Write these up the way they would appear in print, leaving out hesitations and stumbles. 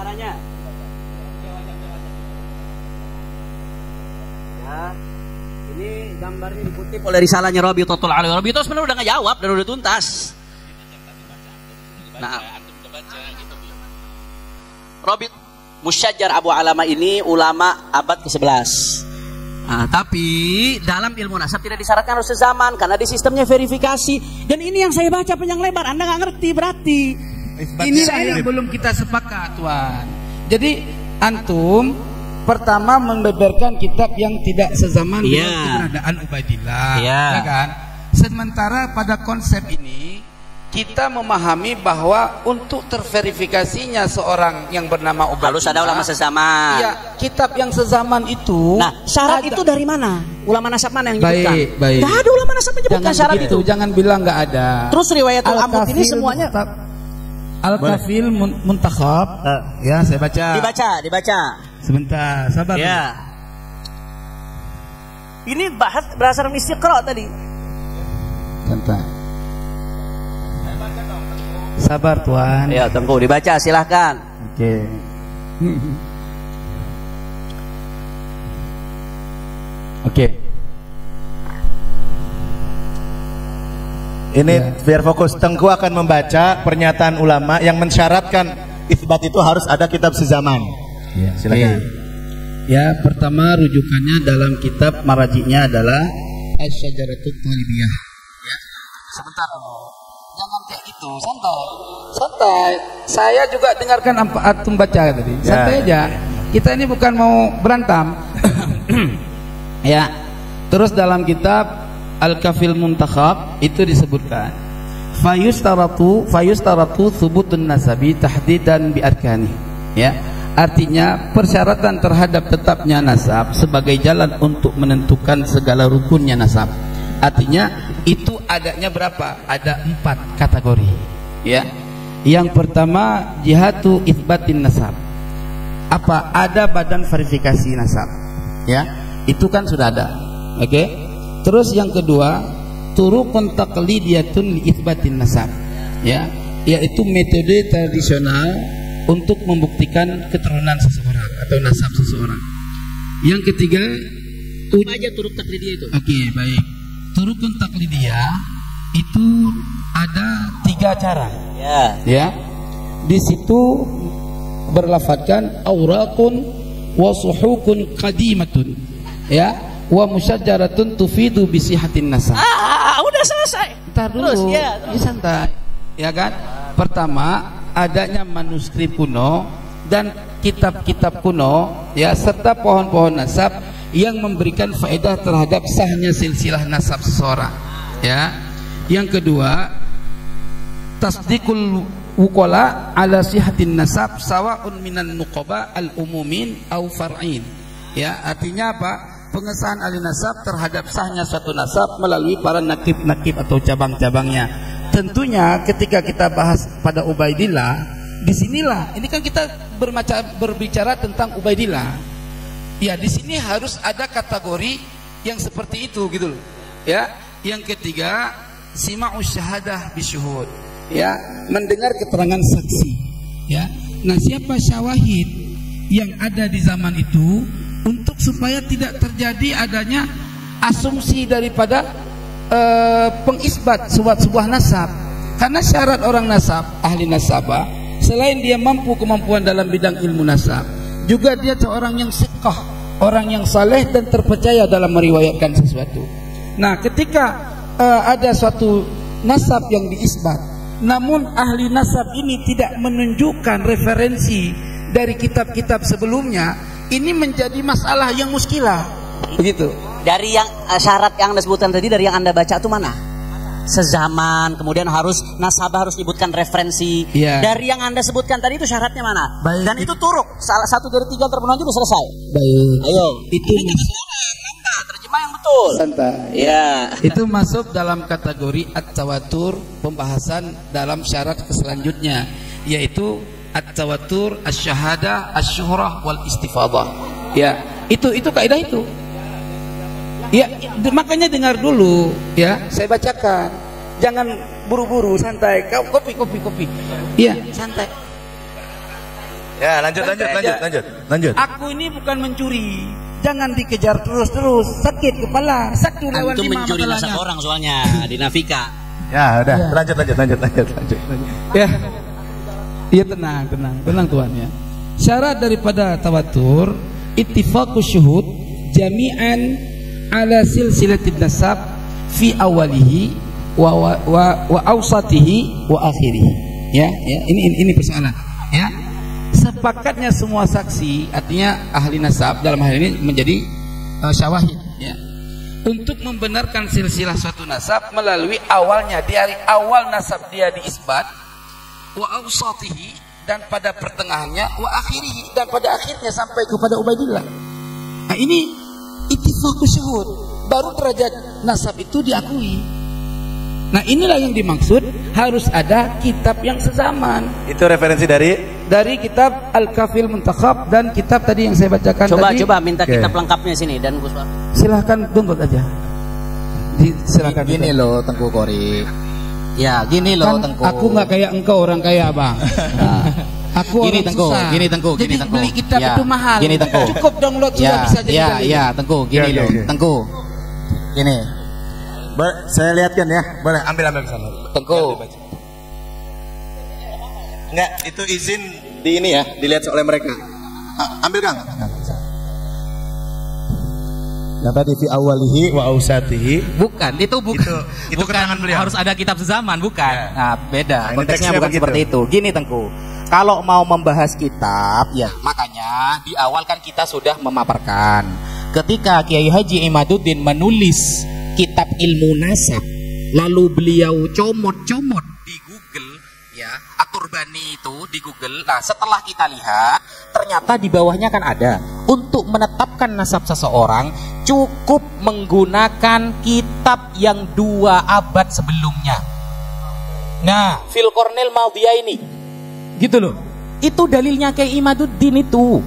caranya. Ya, ini gambarnya dikutip oleh risalahnya Rabitatul Alawi. Rabitah sebenarnya udah ngejawab dan udah tuntas. Nah, Rabit Musyajjar Abu Alama ini ulama abad ke-11. Nah, tapi dalam ilmu nasab tidak disyaratkan harus sezaman karena di sistemnya verifikasi. Dan ini yang saya baca panjang lebar, Anda nggak ngerti berarti. Inilah yang belum kita sepakat, Tuan. Jadi antum pertama membeberkan kitab yang tidak sezaman dengan keberadaan Ubaidillah, ya kan? Sementara pada konsep ini kita memahami bahwa untuk terverifikasinya seorang yang bernama Ubaidillah harus ada ulama sezaman. Ya, kitab yang sezaman itu. Nah, syarat itu dari mana? Ulama nasab mana yang menyebutkan? Baik. Gak ada ulama nasab menyebutkan syarat itu. Jangan bilang nggak ada. Terus riwayatul Amud ini semuanya Al-Kafil Muntakhab. Ya, saya baca. Dibaca. Sebentar, sabar. Ya. Ini bahas berdasarkan istiqra tadi. Santai. Sabar, Tuan. Ya, Tengku dibaca silahkan. Oke. Oke. Ini biar fokus. Tengku akan membaca pernyataan ulama yang mensyaratkan isbat itu harus ada kitab sezaman. Ya, silakan. Ya, pertama rujukannya dalam kitab marajiknya adalah Asy-Syajaratut Thalibiyah. Ya. Sebentar dulu. Jangan kayak gitu, santai. Saya juga dengarkan apa antum baca tadi. Santai aja. Kita ini bukan mau berantem. Ya. Terus dalam kitab Al-Kafil Muntakhab itu disebutkan fayustaratu thubutun nasabi tahdidan bi arkani. Ya. Artinya persyaratan terhadap tetapnya nasab sebagai jalan untuk menentukan segala rukunnya nasab. Artinya itu adanya berapa? Ada 4 kategori. Ya. Yang pertama jihatu itsbatin nasab. Apa? Ada badan verifikasi nasab. Ya. Itu kan sudah ada. Oke. Terus yang kedua turuqun taqlidiyatun li itsbatin nasab. Ya. Yaitu metode tradisional untuk membuktikan keturunan seseorang atau nasab seseorang. Yang ketiga aja turuk taklidiyah itu. Oke, baik. Turukun taklidiyah itu ada 3 cara. Ya. Di situ berlafadzkan auraqun wa suhukun qadimatun. Ya, wa musyajjaratun tufidu bi sihatin nasab. Udah selesai. Entar dulu. Terus ya. Santai. Ya kan? Pertama, adanya manuskrip kuno dan kitab-kitab kuno, ya, serta pohon-pohon nasab yang memberikan faedah terhadap sahnya silsilah nasab seseorang. Ya. Yang kedua, tasdiqul wuqala ala sihatin nasab sawa'un minan nuqaba al-umumin au far'in. Ya, artinya apa? Pengesahan ahli nasab terhadap sahnya suatu nasab melalui para nakib-nakib atau cabang-cabangnya. Tentunya ketika kita bahas pada Ubaidillah, disinilah ini kan kita berbicara tentang Ubaidillah. Ya, di sini harus ada kategori yang seperti itu gitu loh. Ya, yang ketiga sima'us syahadah bisyuhud. Ya, mendengar keterangan saksi. Ya. Nah, siapa syawahid yang ada di zaman itu untuk supaya tidak terjadi adanya asumsi daripada pengisbat sebuah nasab. Karena syarat orang nasab, ahli nasabah, selain dia mampu kemampuan dalam bidang ilmu nasab, juga dia seorang yang siqah, orang yang saleh dan terpercaya dalam meriwayatkan sesuatu. Nah, ketika ada suatu nasab yang diisbat, namun ahli nasab ini tidak menunjukkan referensi dari kitab-kitab sebelumnya, ini menjadi masalah yang muskilah. Begitu. Dari yang syarat yang Anda sebutkan tadi, dari yang Anda baca itu mana? Sezaman, kemudian harus nasabah harus menyebutkan referensi. Dari yang Anda sebutkan tadi itu syaratnya mana? Baik. Dan itu turuk, salah satu dari 3 terpenuhi itu selesai. Baik. Ayo, itu terjemah yang betul. Santai. Ya. Itu masuk dalam kategori at-tawatur, pembahasan dalam syarat selanjutnya, yaitu at-tawatur, asy-syahadah, asy-syuhrah wal istifadah. Ya, itu kaidah itu. Ya, makanya dengar dulu, ya. Saya bacakan. Jangan buru-buru, santai. Kopi. Iya, santai. Ya, lanjut. Aku ini bukan mencuri. Jangan dikejar terus-terus. Sakit kepala. Sakit lawan Antum 5 mencuri nasab masalahnya. orang soalnya di Nafika. Ya, udah. Lanjut. Ya. Iya tenang Tuhan ya. Syarat daripada tawatur ittifaqus syuhud jami'an ala silsilatin nasab fi awalihi wa awsatihi wa akhirih. Ya, ini persoalan. Ya. Sepakatnya semua saksi, artinya ahli nasab dalam hal ini menjadi syawahid ya. Untuk membenarkan silsilah suatu nasab melalui awalnya, dari awal nasab dia diisbat, wa awsatihi, dan pada pertengahannya, wa akhirihi, dan pada akhirnya sampai kepada Ubaidillah. Nah ini ittifaqus syuhud, baru derajat nasab itu diakui. Nah inilah yang dimaksud, harus ada kitab yang sezaman. Itu referensi dari kitab Al-Kafil Muntakhab dan kitab tadi yang saya bacakan tadi. Coba minta kitab lengkapnya sini dan Gus Wafi. Silahkan tuntut aja. Silahkan. Gini loh Tengku Kori. Ya gini loh Kan Tengku. aku nggak kayak engkau orang kaya bang. Aku Gini orang Tengku, susah. gini Tengku, Jadi gini Tengku. beli kitab Ya, itu mahal. gini Tengku. Cukup download sudah bisa jadi dalil. Ya Tengku, gini Ya, loh ya. Tengku. Gini saya lihatkan ya. Boleh ambil ke sana. Tengku. Enggak, itu izin di ini ya, dilihat oleh mereka. Ambil Kang. Nah tadi fi awalihi wa ausatihi. Bukan, itu bukan. Itu keterangan beliau. Harus ada kitab sezaman, bukan. Nah, beda. Nah, ini Konteksnya teksnya bukan begitu. seperti itu. Gini Tengku. Kalau mau membahas kitab, ya makanya di awal kan kita sudah memaparkan. Ketika Kiai Haji Imaduddin menulis kitab ilmu nasab, lalu beliau comot-comot di Google, ya, Aturbani itu di Google. Nah, setelah kita lihat, ternyata di bawahnya kan ada. Untuk menetapkan nasab seseorang, cukup menggunakan kitab yang 2 abad sebelumnya. Nah, Fil Kornel Maldiyah ini, gitu loh. Itu dalilnya Kiai Imaduddin itu.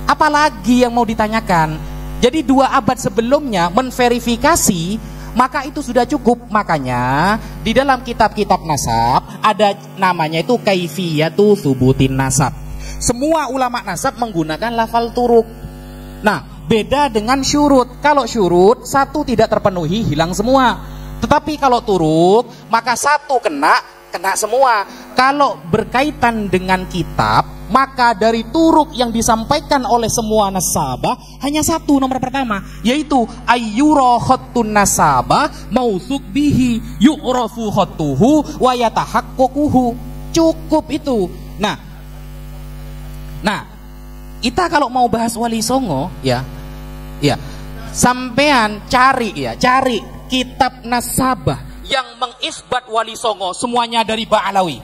Apalagi yang mau ditanyakan? Jadi 2 abad sebelumnya menverifikasi, maka itu sudah cukup. Makanya di dalam kitab-kitab nasab ada namanya itu kaifiyatu thubutin nasab. Semua ulama nasab menggunakan lafal turuk. Nah, beda dengan syurut. Kalau syurut, 1 tidak terpenuhi, hilang semua. Tetapi kalau turuk, maka 1 kena semua. Kalau berkaitan dengan kitab, maka dari turuk yang disampaikan oleh semua nasabah hanya 1 nomor pertama, yaitu ayyura khattun nasabah mausuk bihi yu'rafu khattuhu wa yatahaqqaquhu. Cukup itu. Nah, kita kalau mau bahas Wali Songo, ya, sampean cari kitab nasabah yang mengisbat Wali Songo semuanya dari Ba'alawi.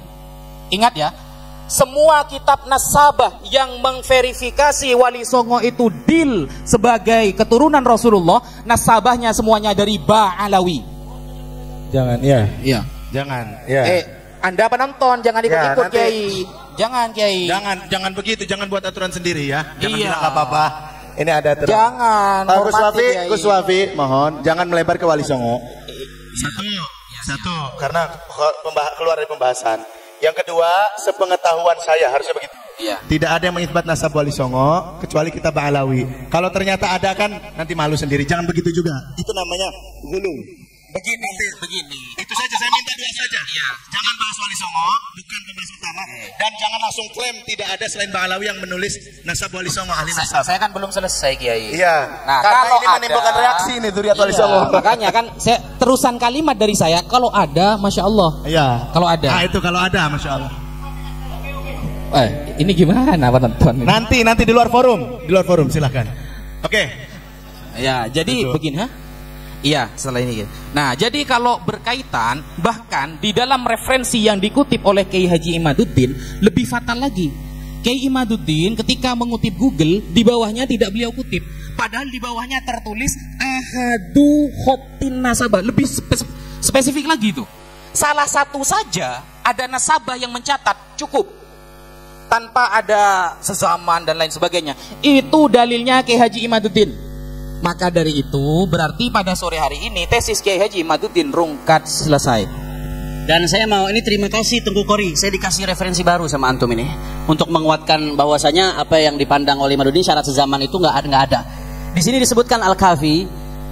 Ingat ya, semua kitab nasabah yang mengverifikasi Wali Songo itu dil sebagai keturunan Rasulullah, nasabahnya semuanya dari Ba'alawi. Jangan ya. Iya. Jangan ya. Anda penonton jangan ikut-ikut nanti- Kiai. Jangan Kiai. Jangan begitu, jangan buat aturan sendiri ya. Jangan Iya. bilang apa-apa. Ini ada aturan. Jangan. Pak hormati, Kiai. Gus Wafi, mohon jangan melebar ke Wali Songo. Satu, karena keluar dari pembahasan. Yang kedua, sepengetahuan saya harusnya begitu. Iya. Tidak ada yang mengisbat nasab Wali Songo kecuali kitab Ba'alawi. Kalau ternyata ada kan nanti malu sendiri. Jangan begitu juga. Itu namanya gulu. Begini. Itu saja, saya minta 2 saja. Iya. Jangan bahas Wali Songo, bukan pembahasan utama. Dan jangan langsung klaim tidak ada selain Ba'alawi yang menulis nasab Wali Songo, ahli nasab. Saya kan belum selesai Kiai. Iya. Nah, Karena kalau ini menimbulkan ada- reaksi nih Duriat Wali Iya, Songo. makanya kan saya terusan kalimat dari saya, kalau ada, masya Allah. Iya. Kalau ada. Nah, itu kalau ada, masya Allah. Ini gimana penonton? Nanti di luar forum, silahkan. Oke. Ya, jadi Betul. begini, Iya, setelah ini. Nah, jadi kalau berkaitan, bahkan di dalam referensi yang dikutip oleh Kiai Haji Imaduddin lebih fatal lagi. Kiai Imaduddin ketika mengutip Google, di bawahnya tidak beliau kutip, padahal di bawahnya tertulis ahadu khotin nasabah. Lebih spesifik lagi itu. Salah satu saja ada nasabah yang mencatat, cukup. Tanpa ada sezaman dan lain sebagainya. Itu dalilnya Kiai Haji Imaduddin. Maka dari itu berarti pada sore hari ini tesis Kiai Haji Imaduddin rungkat selesai. Dan saya mau ini terima kasih Tengku Kori. Saya dikasih referensi baru sama antum ini untuk menguatkan bahwasanya apa yang dipandang oleh Imaduddin syarat sezaman itu nggak ada. Di sini disebutkan Al-Kafi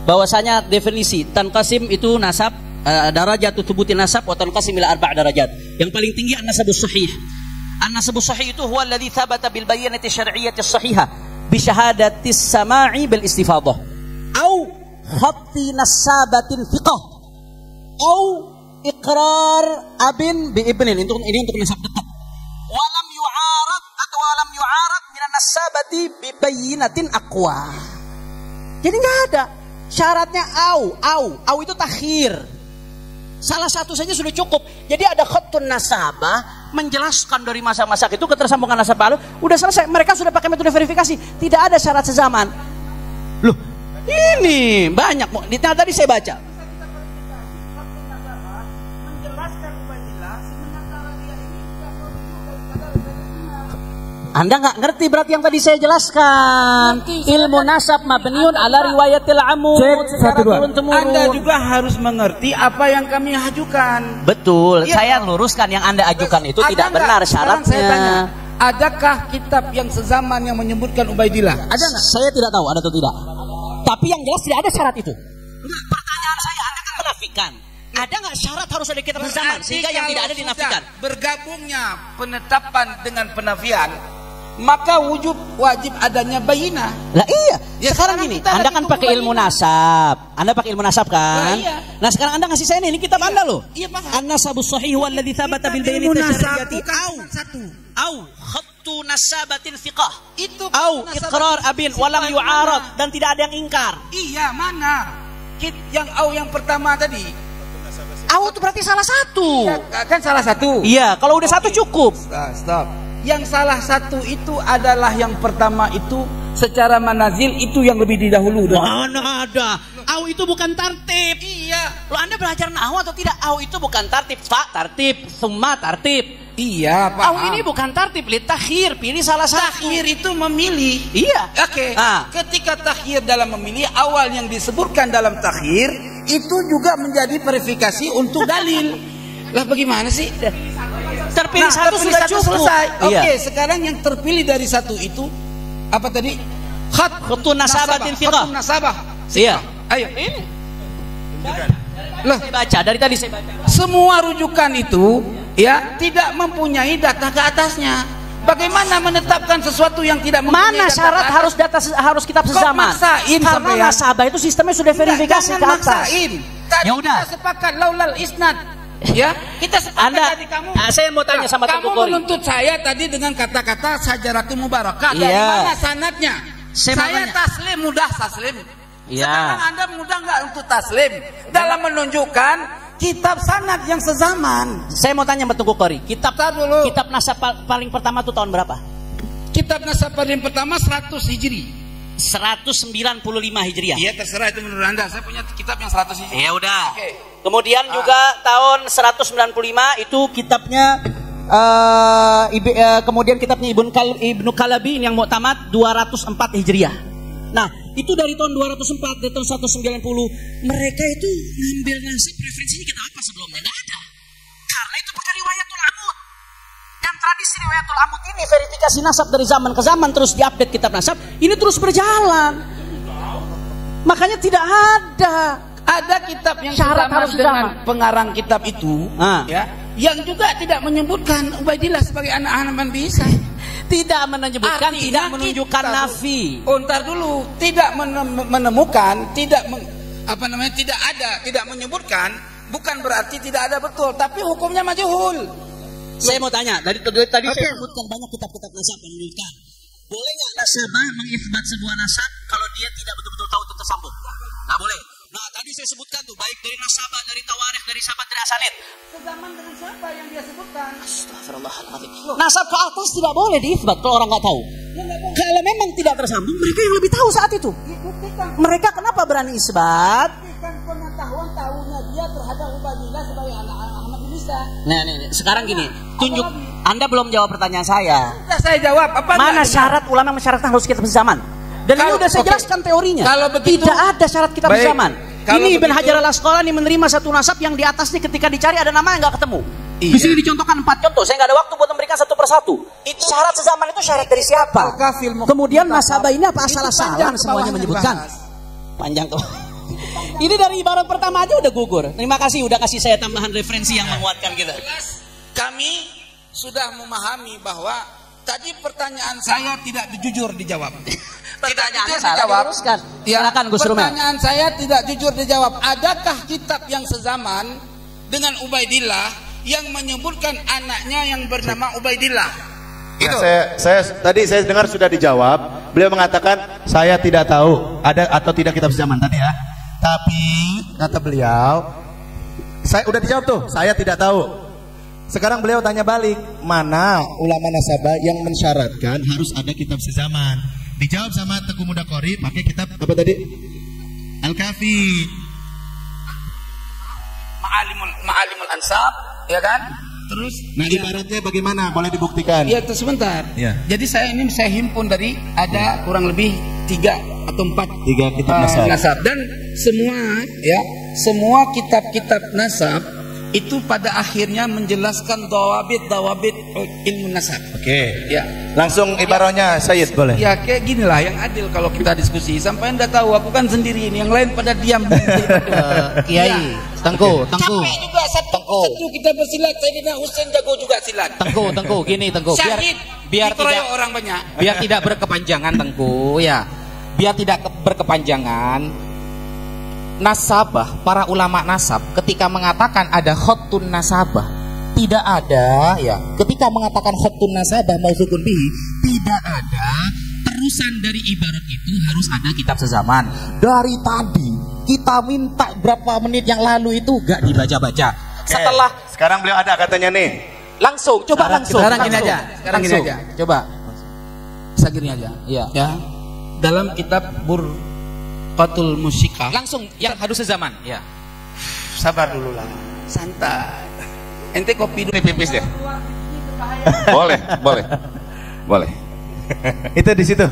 bahwasanya definisi tanqasim itu nasab darajat thubuti nasab wa tanqasim ila 4 darajat. Yang paling tinggi an-nasabus sahih. An-nasabus sahih itu huwa alladhi thabata bil bayyinati syar'iyyati sahihah bi syahadati samai bil istifadah au khatti nasabatin thiqah au iqrar abin bi ibnin. Ini untuk nasab dekat. Walam yu'arad atau walam yu'arad minan nasabati bi bayyinatin aqwa. Jadi enggak ada syaratnya au itu takhir. Salah satu saja sudah cukup. Jadi ada khattun nasabah menjelaskan dari masa-masa itu ketersambungan nasab lalu udah selesai. Mereka sudah pakai metode verifikasi. Tidak ada syarat sezaman. Loh, ini banyak. Tadi saya baca. Anda nggak ngerti berarti yang tadi saya jelaskan. Ilmu nasab mabniun ala riwayatil amud. Secara turun-temurun. Anda juga harus mengerti apa yang kami ajukan. Betul, Ya, saya luruskan yang Anda ajukan itu ada tidak enggak? benar Sekarang saya tanya, syaratnya. adakah kitab yang sezaman yang menyebutkan Ubaidillah? Ada nggak? Saya tidak tahu ada atau tidak. Tapi yang jelas tidak ada syarat itu. Pertanyaan saya, Anda kan menafikan. Ada nggak syarat harus ada kitab sezaman sehingga yang tidak ada dinafikan? Bergabungnya penetapan dengan penafian, maka wajib adanya bayinah. Lah iya. Ya, sekarang sekarang gini, kita Anda lagi kan tunggu pakai ilmu bayinah. nasab. Anda pakai ilmu nasab kan? Nah, iya. Nah, sekarang Anda ngasih saya ini kitab Anda loh. Iya, paham. An-nasabus sahih huwa alladhi thabata bil Ilmu bayyinati nasab syar'iyyati bukan satu. au khattu nasabatin thiqah Itu au nasab- iqrar abin walam Siapa yu'arad mana? dan tidak ada yang ingkar. Iya, mana? Yang pertama tadi. Au itu berarti salah satu. Ya, kan salah satu. Iya, kalau udah satu cukup. Stop. Yang salah satu itu adalah yang pertama itu secara manazil itu yang lebih didahulu. Mana ada? Au itu bukan tartib. Iya. Lo Anda belajar nahwu atau tidak? Au itu bukan tartib, Pak. Tartib, summa tartib. Iya, Pak. Au ini bukan tartib, li takhir, pilih salah satu. takhir itu memilih. Iya. Oke. Ah. Ketika takhir dalam memilih, awal yang disebutkan dalam takhir itu juga menjadi verifikasi untuk dalil. Lah bagaimana sih? Terpilih satu terpilih sudah satu cukup. selesai. Iya. Oke, sekarang yang terpilih dari satu itu apa tadi? Khatun nasabatin thiqah. Khatun nasabah. Iya. Ayo. Ini. Loh, Saya baca dari tadi saya baca. semua rujukan itu ya tidak mempunyai data ke atasnya. Bagaimana menetapkan sesuatu yang tidak mempunyai Mana data syarat ke atas? harus kitab Kok sezaman? maksain Karena sampean? nasabah itu sistemnya sudah verifikasi Jangan ke atas. maksain. Tadi Ya udah. kita sepakat laulal isnad. Ya, kita sepakat Anda, tadi kamu. saya mau tanya sama kamu Tengku Kori. menuntut saya tadi dengan kata-kata Syajaratul Mubarakah. Dari Iya. mana sanadnya? Saya mau tanya. taslim mudah taslim. Iya. Sekarang Anda mudah nggak untuk taslim dalam menunjukkan kitab sanad yang sezaman. Saya mau tanya sama Tengku Kori. Kitab Tar dulu. kitab nasab paling pertama itu tahun berapa? Kitab nasab paling pertama 100 Hijri. 195 Hijriah. Iya, terserah itu menurut Anda. Saya punya kitab yang 100 Hijri. Ya udah. Oke. Kemudian juga tahun 195 itu kitabnya kemudian kitabnya Ibnu Kalabi yang Mu'tamad 204 Hijriah. Nah, itu dari tahun 204 dari tahun 190 mereka itu ngambil nasab referensinya kita apa sebelumnya? Enggak ada. Karena itu pakai riwayatul amud. Dan tradisi riwayatul amud ini verifikasi nasab dari zaman ke zaman terus diupdate kitab nasab, ini terus berjalan. Makanya tidak ada Ada kitab yang syarat sama harus dengan sama. pengarang kitab itu, Ah. ya, yang juga tidak menyebutkan Ubaidillah sebagai anak Nabi Isa. tidak menyebutkan, Artinya tidak menunjukkan kita- nafi. Oh, ntar dulu, tidak menemukan, tidak ada, tidak menyebutkan, bukan berarti tidak ada betul, tapi hukumnya majhul. Saya mau tanya, tadi saya sebutkan banyak kitab-kitab nasab yang menunjukkan. Boleh nggak nasabah mengithbat sebuah nasab kalau dia tidak betul-betul tahu itu tersambung? Nggak boleh. Nah, tadi saya sebutkan tuh, baik dari nasabah, dari tawarikh, dari sahabat, dari asanid. Sezaman dengan siapa yang dia sebutkan? Astagfirullahaladzim. Nasab ke atas tidak boleh diithbat kalau orang nggak tahu. Kalau memang tidak tersambung, mereka yang lebih tahu saat itu. Mereka kenapa berani isbat? Buktikan pengetahuan tahunya dia terhadap Ubaidillah sebagai anak Ahmad bin Isa. Nah, sekarang gini, tunjuk. Anda belum jawab pertanyaan saya. Sudah saya jawab. Apa Mana enggak? syarat ulama mensyaratkan harus kitab zaman? Dan ini Kalau- udah saya oke. jelaskan teorinya. Kalau begitu- tidak ada syarat kitab Baik. zaman. Ini Ibn Hajar al-Asqalani menerima satu nasab yang di atasnya ketika dicari ada nama yang nggak ketemu. Di sini dicontohkan 4 contoh. Saya nggak ada waktu buat memberikan satu persatu. Itu syarat sezaman itu syarat dari siapa? Kemudian nasabah ini apa asal-asalan semuanya menyebutkan? Panjang tuh. Ini dari ibarat pertama aja udah gugur. Terima kasih udah kasih saya tambahan referensi yang menguatkan kita. Kami sudah memahami bahwa tadi pertanyaan saya tidak jujur dijawab. Pertanyaannya salah diluruskan. Silakan Gus Rumel. Pertanyaan saya tidak jujur dijawab. Adakah kitab yang sezaman dengan Ubaidillah yang menyebutkan anaknya yang bernama Ubaidillah? Itu. Saya tadi saya dengar sudah dijawab. Beliau mengatakan saya tidak tahu ada atau tidak kitab sezaman tadi ya. Tapi kata beliau, saya udah dijawab tuh, saya tidak tahu. Sekarang beliau tanya balik, mana ulama nasabah yang mensyaratkan harus ada kitab sezaman? Dijawab sama Teguh Mudakori pakai kitab apa tadi? Al-Kafi. Ma'alimul Ansab, ya kan? Terus, nah ibaratnya bagaimana? Boleh dibuktikan? Ya, sebentar. Ya. Jadi saya himpun dari ada kurang lebih 3 atau 4 kitab nasab. Dan semua kitab-kitab nasab itu pada akhirnya menjelaskan dawabit ilmu nasab. Oke. Ya. Langsung ibaratnya Sayyid boleh. Ya kayak ginilah yang adil kalau kita diskusi. Sampai Anda tahu aku kan sendiri ini, yang lain pada diam. Kiai, Tengku. Capek juga Tengku kita bersilat. Sayyidina Husain jago juga silat. Tengku, gini Tengku. Biar tidak orang banyak. Biar tidak berkepanjangan Tengku ya. Biar tidak berkepanjangan. Nasabah, para ulama nasab ketika mengatakan ada khottun nasabah, tidak ada ya. Ketika mengatakan khottun nasabah mausukun bihi, tidak ada terusan dari ibarat itu harus ada kitab sezaman. Dari tadi kita minta berapa menit yang lalu itu gak dibaca-baca. Setelah sekarang beliau ada katanya nih. Langsung, coba langsung. Sekarang gini aja. Coba. Segini aja. Iya. Ya. Dalam kitab Burqatul Musyikah. Langsung yang harus sezaman. Ya. Sabar dulu lah. Santai. Ente kopi dulu. Pipis deh. Boleh. Itu di situ.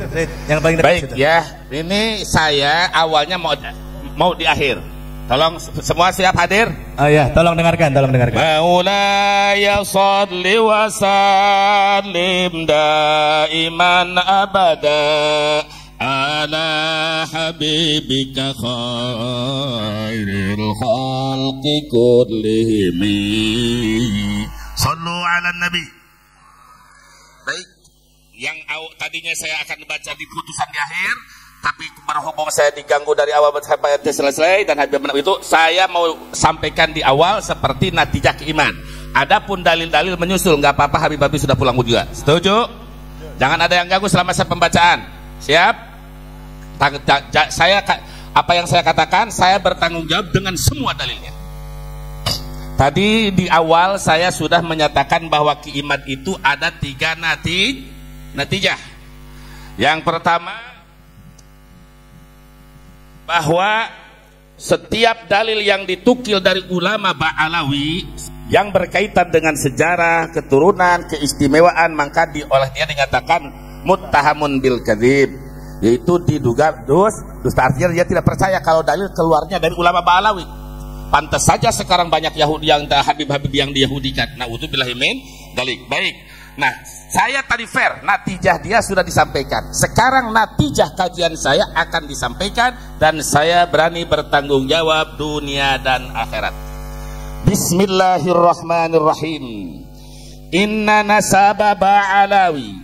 Yang paling dekat. Baik situ. ya. Ini saya awalnya mau di akhir. Tolong semua siap hadir? Oh ya, tolong dengarkan. Maulaya shalli wa sallim daiman abada ala habibika khairil khalqi kullihim. Sallu ala nabi. Baik, yang tadinya saya akan baca di putusan di akhir, tapi berhubung saya diganggu dari awal sampai selesai dan habis itu saya mau sampaikan di awal seperti natijah keiman. Adapun dalil-dalil menyusul, nggak apa-apa. Habib sudah pulang juga. Setuju? Jangan ada yang ganggu selama saya pembacaan. Siap? Apa yang saya katakan, saya bertanggung jawab dengan semua dalilnya. Tadi di awal saya sudah menyatakan bahwa keiman itu ada 3 natijah. Yang pertama, bahwa setiap dalil yang ditukil dari ulama Ba'alawi yang berkaitan dengan sejarah, keturunan, keistimewaan, maka oleh dia dinyatakan muttahamun bil kadzib, yaitu diduga dusta. Artinya dia tidak percaya kalau dalil keluarnya dari ulama Ba'alawi. Pantas saja sekarang banyak Yahudi yang Habib-habib yang diyahudikan. Na'udzubillahi min dzalik. Baik. Nah, saya tadi fair, natijah dia sudah disampaikan. Sekarang natijah kajian saya akan disampaikan dan saya berani bertanggung jawab dunia dan akhirat. Bismillahirrahmanirrahim. Inna nasaba Ba'alawi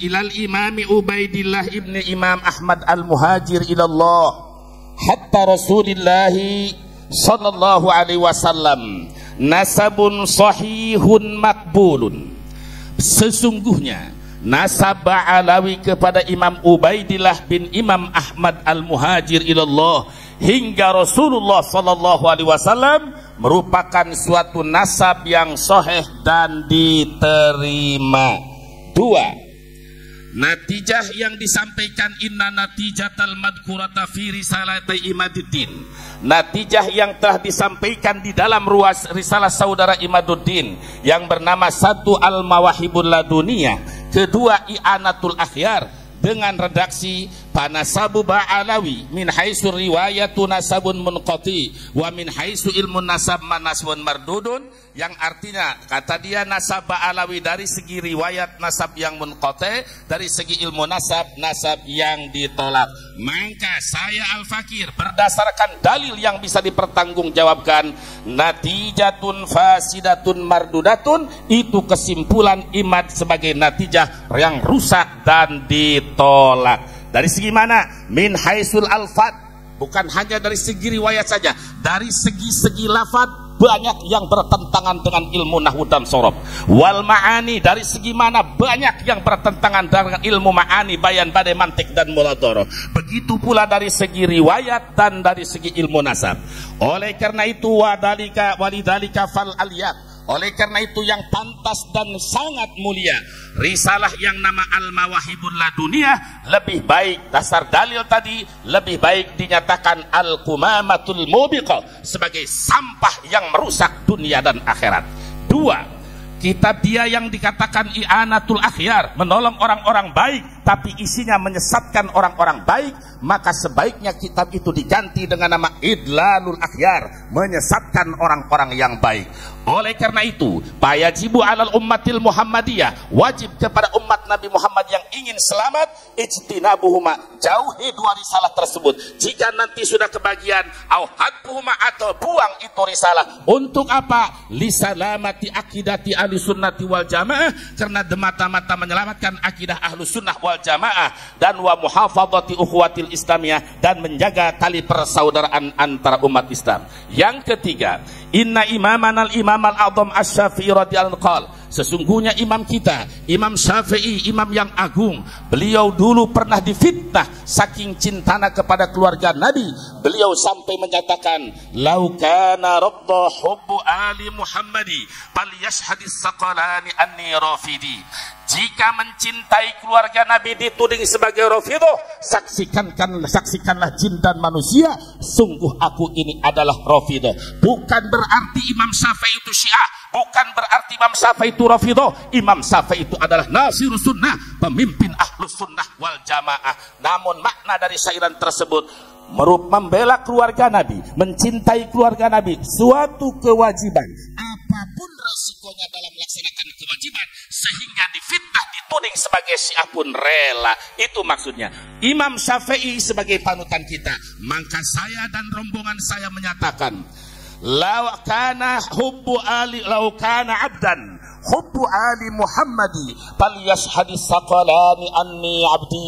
ilal imami Ubaidillah ibni Imam Ahmad al-Muhajir ilallah hatta Rasulillahi sallallahu alaihi wasallam nasabun sahihun makbulun. Sesungguhnya nasab Ba'alawi kepada Imam Ubaidillah bin Imam Ahmad al-Muhajir ilallah hingga Rasulullah sallallahu alaihi wasallam merupakan suatu nasab yang sahih dan diterima. 2. Natijah yang disampaikan inna natijatal madkurata fi risalati Imaduddin. Natijah yang telah disampaikan di dalam ruas risalah saudara Imaduddin yang bernama 1 Al-Mawahibul Laduniyah, 2 I'anatul Akhyar dengan redaksi Fanasabu ba'alawi min haitsu riwayatu nasabun munqati wa min haitsu ilmun nasab manasbun mardudun, yang artinya kata dia nasab ba'alawi dari segi riwayat nasab yang munqati, dari segi ilmu nasab yang ditolak. Maka saya Al-Fakir berdasarkan dalil yang bisa dipertanggungjawabkan, natijatun fasidatun mardudatun, itu kesimpulan imad sebagai natijah yang rusak dan ditolak. Dari segi mana? Min haisul alfat, bukan hanya dari segi riwayat saja, dari segi-segi lafad banyak yang bertentangan dengan ilmu nahwu dan sorof. Wal ma'ani, dari segi mana banyak yang bertentangan dengan ilmu ma'ani, bayan, badai, mantik dan muladharah. Begitu pula dari segi riwayat dan dari segi ilmu nasab. Oleh karena itu walidhalika fal aliyat, oleh karena itu yang pantas dan sangat mulia, risalah yang nama Al-Mawahibul Laduniyah lebih baik, dasar dalil tadi lebih baik dinyatakan Al-Qumamatul Mubiqah sebagai sampah yang merusak dunia dan akhirat. 2, kitab dia yang dikatakan I'anatul Akhyar, menolong orang-orang baik tapi isinya menyesatkan orang-orang baik, maka sebaiknya kitab itu diganti dengan nama Idlalul Akhyar, menyesatkan orang-orang yang baik. Oleh karena itu, fayajibu alal ummatil Muhammadiyah, wajib kepada umat Nabi Muhammad yang ingin selamat, ijtinabuhuma, jauhi dua risalah tersebut. Jika nanti sudah kebagian, au hadbuhuma, atau buang itu risalah. Untuk apa? Lisalamati akidati ahli sunnati wal jamaah, karena semata-mata menyelamatkan akidah ahlu sunnah wal jamaah, dan wa muhafadzati ukhuwatil islamiyah, dan menjaga tali persaudaraan antara umat Islam. Yang ketiga, inna imamanal imam al-azam asy-Syafi'i radhiyallahu anhu, sesungguhnya imam kita, Imam Syafi'i, imam yang agung, beliau dulu pernah difitnah saking cintanya kepada keluarga Nabi. Beliau sampai menyatakan, lau kana radda hubbu ali Muhammadi falyashhadis saqalani anni rafidi. Jika mencintai keluarga Nabi dituding sebagai Rafidah, saksikanlah jin dan manusia, sungguh aku ini adalah Rafidah. Bukan berarti Imam Syafi'i itu Syiah, bukan berarti Imam Syafi'i itu Rafidah. Imam Syafi'i itu adalah Nasirus Sunnah, pemimpin Ahlus Sunnah wal Jamaah. Namun makna dari syairan tersebut membela keluarga Nabi, mencintai keluarga Nabi, suatu kewajiban. Apapun resikonya dalam melaksanakan kewajiban, sehingga difitnah dituding sebagai Syiah pun rela. Itu maksudnya. Imam Syafi'i sebagai panutan kita, maka saya dan rombongan saya menyatakan, lau kana abdan hubbu ali Muhammadi falyashhadis saqalani anni abdi.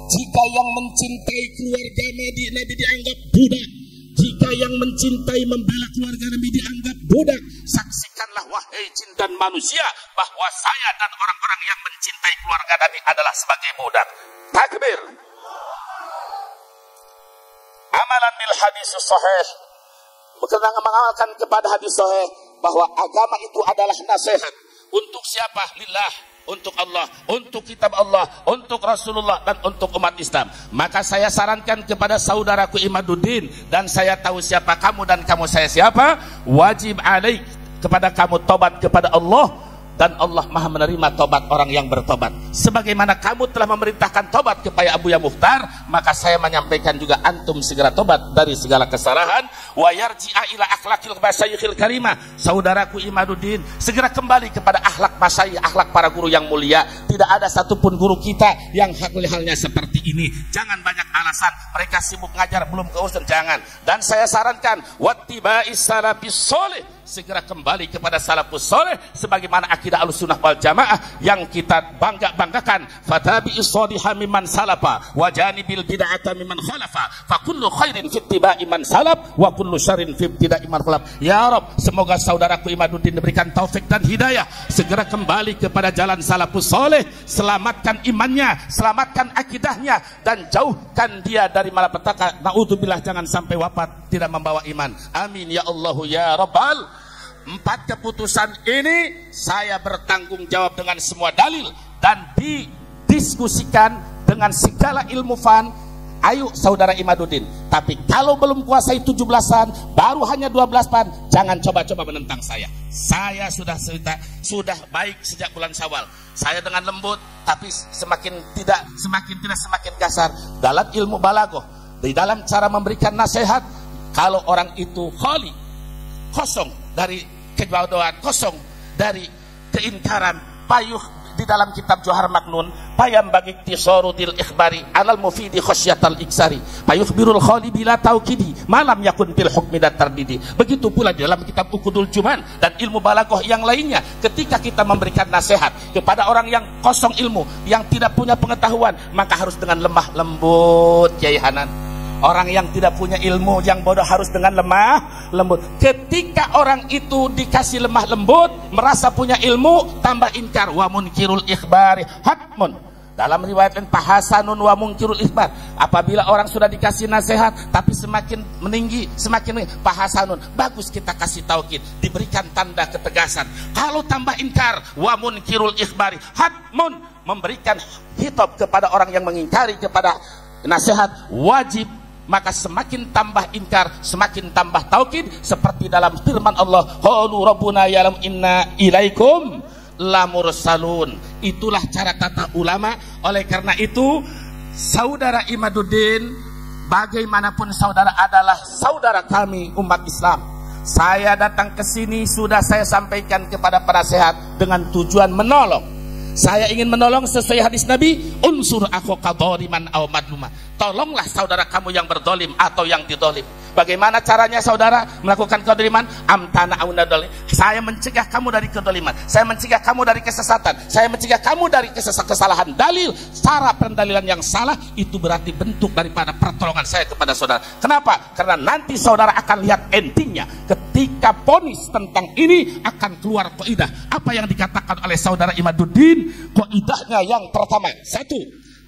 Jika yang mencintai keluarga Nabi dianggap budak, jika yang mencintai membela keluarga Nabi dianggap budak, saksikanlah wahai jin dan manusia bahwa saya dan orang-orang yang mencintai keluarga Nabi adalah sebagai budak. Takbir. Amalan bil hadis sahih, mengamalkan kepada hadis sahih bahwa agama itu adalah nasihat. Untuk siapa? Lillah, untuk Allah, untuk kitab Allah, untuk Rasulullah, dan untuk umat Islam. Maka saya sarankan kepada saudaraku Imaduddin, dan saya tahu siapa kamu dan kamu saya siapa, wajib alaik kepada kamu tobat kepada Allah, dan Allah maha menerima tobat orang yang bertobat. Sebagaimana kamu telah memerintahkan tobat kepada Abuya Mukhtar, maka saya menyampaikan juga antum segera tobat dari segala kesalahan. Wa yarji'a ila akhlaqil masyayikhil karimah, saudaraku Imaduddin, segera kembali kepada akhlak masyayikh, akhlak para guru yang mulia. Tidak ada satupun guru kita yang halnya seperti ini. Jangan banyak alasan, mereka sibuk ngajar belum keurusan, jangan. Dan saya sarankan wattiba'is salafis sholih, segera kembali kepada salafus soleh sebagaimana akidah Ahlussunnah wal Jamaah yang kita banggakan. Fatabi'is shaliha mimman salafa wa janibil bid'ata mimman khalafa, fa kullu khairin fi ittiba'i man salaf wa kullu syarrin fi ibtida'i man khalaf. Ya Rabb, semoga saudaraku Imaduddin diberikan taufik dan hidayah, segera kembali kepada jalan salafus soleh, selamatkan imannya, selamatkan akidahnya, dan jauhkan dia dari malapetaka. Naudzubillah, jangan sampai wafat tidak membawa iman. Amin ya Allah ya Rabbal. 4 keputusan ini saya bertanggung jawab dengan semua dalil dan didiskusikan dengan segala ilmu fan ayo saudara Imaduddin. Tapi kalau belum kuasai 17-an, baru hanya 12-an, jangan coba-coba menentang saya. Saya sudah baik sejak bulan Syawal. Saya dengan lembut, tapi semakin tidak semakin kasar dalam ilmu balaghah, di dalam cara memberikan nasihat. Kalau orang itu khali, kosong dari kebodohan, kosong dari keinkaran, payuh di dalam kitab Johar Maknun, payam bagi tisorudil ikhbari alal mufidi khosyatal iksari, payuh birul khali bila taukidi malam yakun bil hukmi dan tardidi. Begitu pula di dalam kitab Ukudul Juman dan ilmu balaghah yang lainnya, ketika kita memberikan nasihat kepada orang yang kosong ilmu, yang tidak punya pengetahuan, maka harus dengan lemah lembut, Kiai Hanan. Orang yang tidak punya ilmu, yang bodoh, harus dengan lemah lembut. Ketika orang itu dikasih lemah lembut, merasa punya ilmu, tambah inkar. Wa munkirul ikhbari hatmun. Dalam riwayat lain, pahasanun wa munkirul ikhbar. Apabila orang sudah dikasih nasihat, tapi semakin meninggi, pahasanun, bagus kita kasih taukid, diberikan tanda ketegasan. Kalau tambah inkar, wa munkirul ikhbari hatmun, memberikan hitop kepada orang yang mengingkari kepada nasihat, wajib. Maka semakin tambah inkar, semakin tambah taukid, seperti dalam firman Allah, qalu rabbuna ya'lam inna ilaikum lamursalun. Itulah cara tata ulama. Oleh karena itu, saudara Imaduddin, bagaimanapun saudara adalah saudara kami umat Islam. Saya datang ke sini sudah saya sampaikan kepada penasehat dengan tujuan menolong. Saya ingin menolong sesuai hadis Nabi, unsur akhaka dhaliman aw madluma. Tolonglah saudara kamu yang berdolim atau yang didolim. Bagaimana caranya saudara melakukan kedoliman? Amtana aw nadolim. Saya mencegah kamu dari kedoliman. Saya mencegah kamu dari kesesatan. Saya mencegah kamu dari kesalahan dalil. Cara pendalilan yang salah itu berarti bentuk daripada pertolongan saya kepada saudara. Kenapa? Karena nanti saudara akan lihat endingnya. Ketika ponis tentang ini akan keluar kaidah. Apa yang dikatakan oleh saudara Imaduddin? Kaidahnya yang pertama, satu,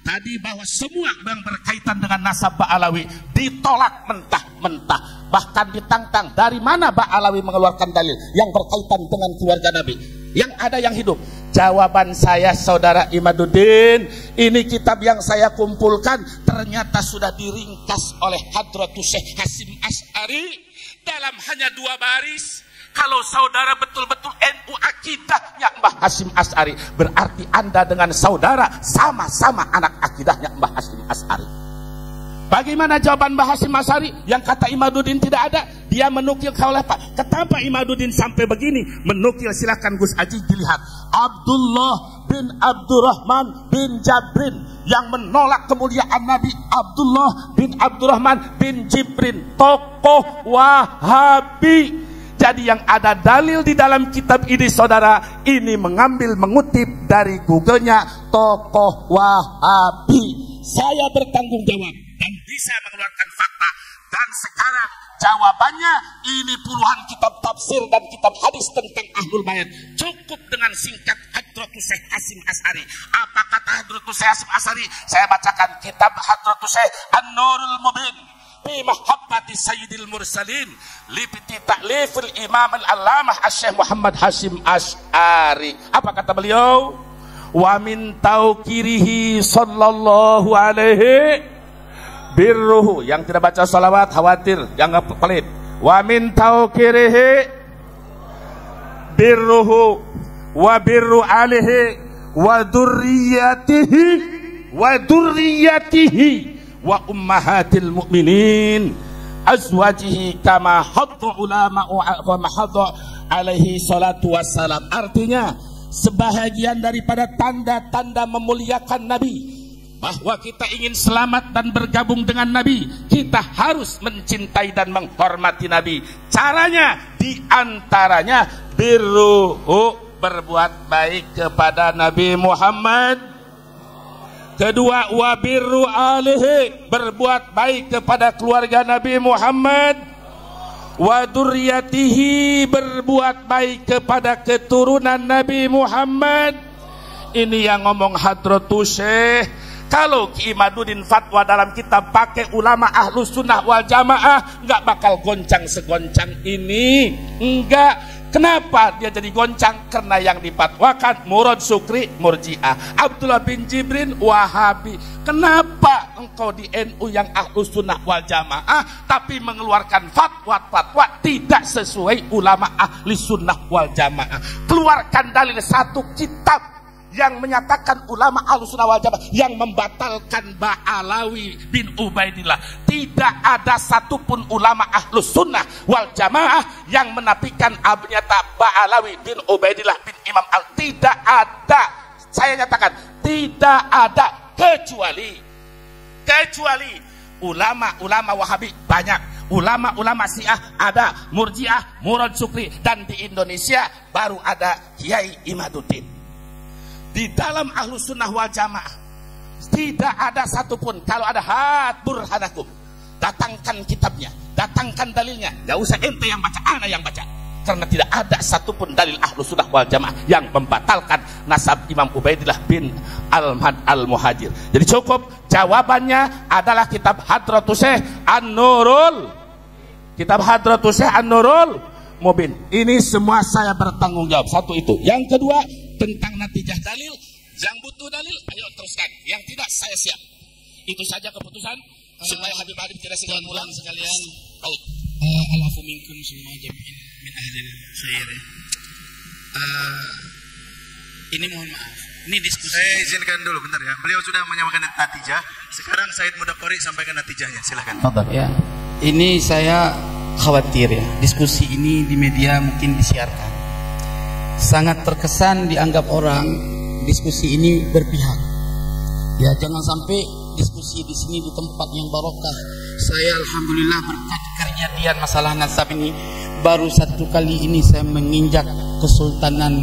tadi bahwa semua yang berkaitan dengan nasab Ba'alawi ditolak mentah-mentah, bahkan ditantang. Dari mana Ba'alawi mengeluarkan dalil yang berkaitan dengan keluarga Nabi? Yang ada yang hidup. Jawaban saya saudara Imaduddin, ini kitab yang saya kumpulkan ternyata sudah diringkas oleh Hadratus Syekh Hasim Asy'ari dalam hanya 2 baris. Kalau saudara betul-betul NU akidahnya Mbah Hasim Asy'ari, berarti Anda dengan saudara sama-sama anak akidahnya Mbah Hasim Asy'ari. Bagaimana jawaban Mbah Hasim Asy'ari yang kata Imaduddin tidak ada? Dia menukil kaulah Pak. Kenapa Imaduddin sampai begini? Menukil, silakan Gus Aji dilihat. Abdullah bin Abdurrahman bin Jabrin yang menolak kemuliaan Nabi. Abdullah bin Abdurrahman bin Jibrin, tokoh Wahabi. Jadi yang ada dalil di dalam kitab ini saudara, ini mengutip dari Google-nya tokoh Wahabi. Saya bertanggung jawab dan bisa mengeluarkan fakta. Dan sekarang jawabannya, ini puluhan kitab tafsir dan kitab hadis tentang Ahlul Bait. Cukup dengan singkat Hadratus Syekh Hasim Asy'ari. Apa kata Hadratus Syekh Hasim Asy'ari? Saya bacakan kitab Hadratus Syekh An-Nurul Mubin fi mahabbati sayyidil mursalin libti ta'lifil imam al-allamah Syekh Muhammad Hasim Asy'ari. Apa kata beliau? Wa min taukirihi sallallahu alaihi birruhu. Yang tidak baca salawat khawatir jangan pelit. Wa min taukirihi birruhu wa birru alaihi wa durriyatihi wa ummahatil mu'minin azwajihi kama hadda ulama wa mahadda alaihi salatu wassalam. Artinya, sebahagian daripada tanda-tanda memuliakan Nabi, bahwa kita ingin selamat dan bergabung dengan Nabi, kita harus mencintai dan menghormati Nabi. Caranya diantaranya birruhu, berbuat baik kepada Nabi Muhammad. Kedua, wa birru alihi, berbuat baik kepada keluarga Nabi Muhammad. Wa durriyatihi, berbuat baik kepada keturunan Nabi Muhammad. Ini yang ngomong Hadratus Syekh. Kalau Ki Imaduddin fatwa dalam kitab pakai ulama Ahlus Sunnah wal Jamaah, nggak bakal goncang segoncang ini. Enggak. Kenapa dia jadi goncang? Karena yang dipatwakan Murad Syukri Murji'ah, Abdullah bin Jibrin Wahabi. Kenapa engkau di NU yang Ahlus Sunnah wal Jamaah tapi mengeluarkan fatwa tidak sesuai ulama Ahli Sunnah wal Jamaah? Keluarkan dalil satu kitab yang menyatakan ulama Ahlus Sunnah wal Jamaah yang membatalkan Ba'alawi bin Ubaidillah. Tidak ada satupun ulama Ahlus Sunnah wal Jamaah yang menafikan abnyata Ba'alawi bin Ubaidillah bin Imam Al. Tidak ada. Saya nyatakan tidak ada, kecuali ulama Wahabi banyak, ulama Syiah ada, Murji'ah, Murad Syukri, dan di Indonesia baru ada Kiai Imaduddin. Di dalam Ahlus Sunnah wal Jamaah tidak ada satupun. Kalau ada, hat burhanakum, datangkan kitabnya, datangkan dalilnya. Gak usah ente yang baca, ana yang baca. Karena tidak ada satupun dalil Ahlus Sunnah wal Jamaah yang membatalkan nasab Imam Ubaidillah bin Al-Muhajir. Jadi cukup, jawabannya adalah kitab Hadratus Syekh An-Nurul, kitab Hadratus Syekh An-Nurul Mubin. Ini semua saya bertanggung jawab. Satu itu. Yang kedua, tentang natijah dalil, yang butuh dalil ayo teruskan, yang tidak saya siap. Itu saja keputusan supaya Habib tidak segera pulang sekalian. Baik. Alafu minkum semua jami'in min ahli khair. Ini mohon maaf, ini diskusi. Saya izinkan dulu bentar ya. Beliau sudah menyampaikan natijah. Sekarang Said Mudaqori sampaikan natijahnya. Silakan. Ya, ini saya khawatir ya, diskusi ini di media mungkin disiarkan. Sangat terkesan dianggap orang diskusi ini berpihak. Ya, jangan sampai diskusi di sini di tempat yang barokah. Saya alhamdulillah berkat kejadian masalah nasab ini baru satu kali ini saya menginjak kesultanan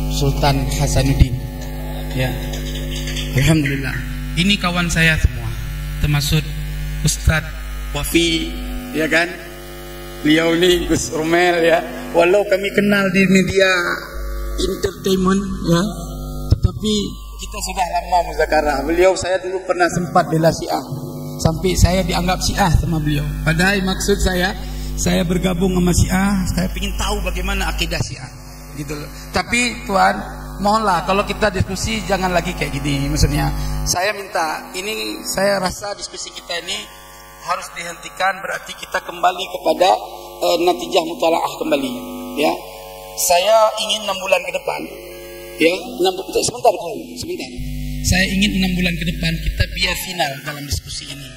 Sultan Hasanuddin. Ya, alhamdulillah. Ini kawan saya semua, termasuk Ustadz Wafi, ya kan? Beliau ini Gus Romel ya. Walau kami kenal di media entertainment ya, tetapi kita sudah lama muzakarah. Beliau saya dulu pernah sempat bela Syiah, sampai saya dianggap Syiah sama beliau. Padahal maksud saya bergabung sama Syiah, saya ingin tahu bagaimana akidah Syiah gitu loh. Tapi Tuhan, mohonlah kalau kita diskusi jangan lagi kayak gini. Maksudnya saya minta, ini saya rasa diskusi kita ini harus dihentikan, berarti kita kembali kepada natijah mutalaah kembali ya. Saya ingin 6 bulan ke depan ya, sebentar. Saya ingin 6 bulan ke depan kita biar final dalam diskusi ini.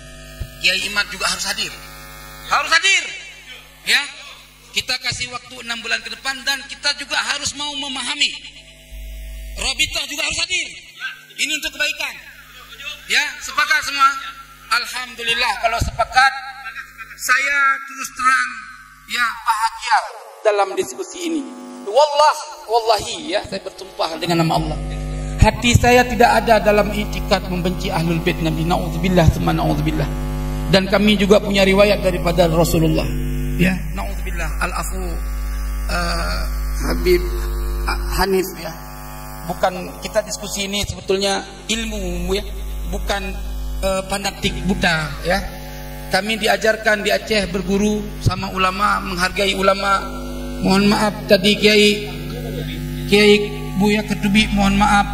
Kiai Imad juga harus hadir ya. Kita kasih waktu 6 bulan ke depan, dan kita juga harus mau memahami. Rabitah juga harus hadir. Ini untuk kebaikan ya. Sepakat semua? Alhamdulillah kalau sepakat. Saya terus terang ya bahagia dalam diskusi ini. Wallahi ya, saya bersumpah dengan nama Allah, hati saya tidak ada dalam i'tikad membenci Ahlul Bait Nabi, naudzubillah tsumma naudzubillah. Dan kami juga punya riwayat daripada Rasulullah ya, naudzubillah. Al-afu Habib Hanif ya. Bukan, kita diskusi ini sebetulnya ilmu ya, bukan fanatik buta ya. Kami diajarkan di Aceh berguru sama ulama, menghargai ulama. Mohon maaf tadi Kiai Buya Ketubi, mohon maaf